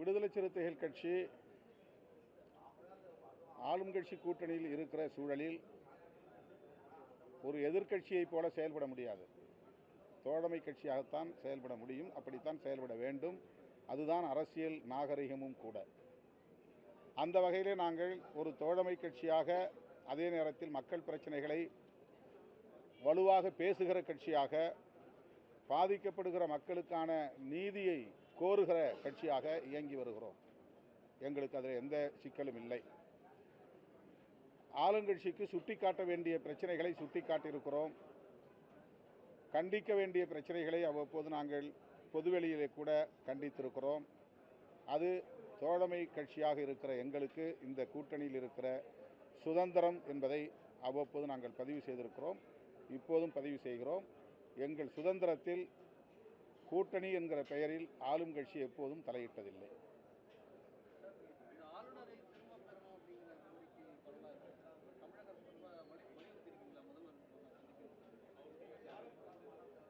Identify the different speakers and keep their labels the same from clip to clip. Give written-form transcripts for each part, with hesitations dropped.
Speaker 1: விடுதலை சிறுத்தைகள் கட்சி ஆளும் கட்சி கூட்டணியில் இருக்கிற சூழலில் ஒரு எதிர்க்கட்சியைப் போல செயல்பட முடியாது. தோழமை கட்சியாகத்தான் செயல்பட முடியும், அப்படித்தான் செயல்பட வேண்டும். அதுதான் அரசியல் நாகரிகமும் கூட. அந்த வகையிலே நாங்கள் ஒரு தோழமை கட்சியாக, அதே நேரத்தில் மக்கள் பிரச்சனைகளை வலுவாக பேசுகிற கட்சியாக, பாதிக்கப்படுகிற மக்களுக்கான நீதியை கோருகிற கட்சியாக இயங்கி வருகிறோம். எங்களுக்கு அதில் எந்த சிக்கலும் இல்லை. ஆளுங்கட்சிக்கு சுட்டிக்காட்ட வேண்டிய பிரச்சனைகளை சுட்டிக்காட்டியிருக்கிறோம். கண்டிக்க வேண்டிய பிரச்சனைகளை அவ்வப்போது நாங்கள் பொதுவெளியிலே கூட கண்டித்திருக்கிறோம். அது தோழமை கட்சியாக இருக்கிற எங்களுக்கு இந்த கூட்டணியில் இருக்கிற சுதந்திரம் என்பதை அவ்வப்போது நாங்கள் பதிவு செய்திருக்கிறோம். இப்போதும் பதிவு செய்கிறோம். எங்கள் சுதந்திரத்தில் கூட்டணி என்கிற பெயரில் ஆளும் கட்சி எப்போதும் தலையிட்டதில்லை.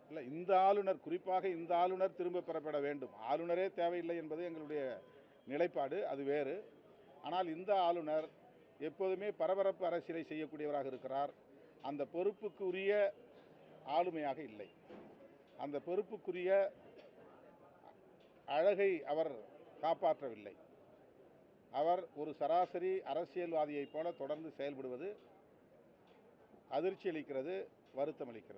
Speaker 1: இல்லை, இந்த ஆளுநர், குறிப்பாக இந்த ஆளுநர் திரும்ப பெறப்பட வேண்டும். ஆளுநரே தேவையில்லை என்பது எங்களுடைய நிலைப்பாடு, அது வேறு. ஆனால் இந்த ஆளுநர் எப்போதுமே பரபரப்பு அரசியலை செய்யக்கூடியவராக இருக்கிறார். அந்த பொறுப்புக்கு உரிய ஆளுமையாக இல்லை. அந்த பொறுப்புக்குரிய அழகை அவர் காப்பாற்றவில்லை. அவர் ஒரு சராசரி அரசியல்வாதியைப் போல தொடர்ந்து செயல்படுவது அதிர்ச்சி அளிக்கிறது, வருத்தம் அளிக்கிறது.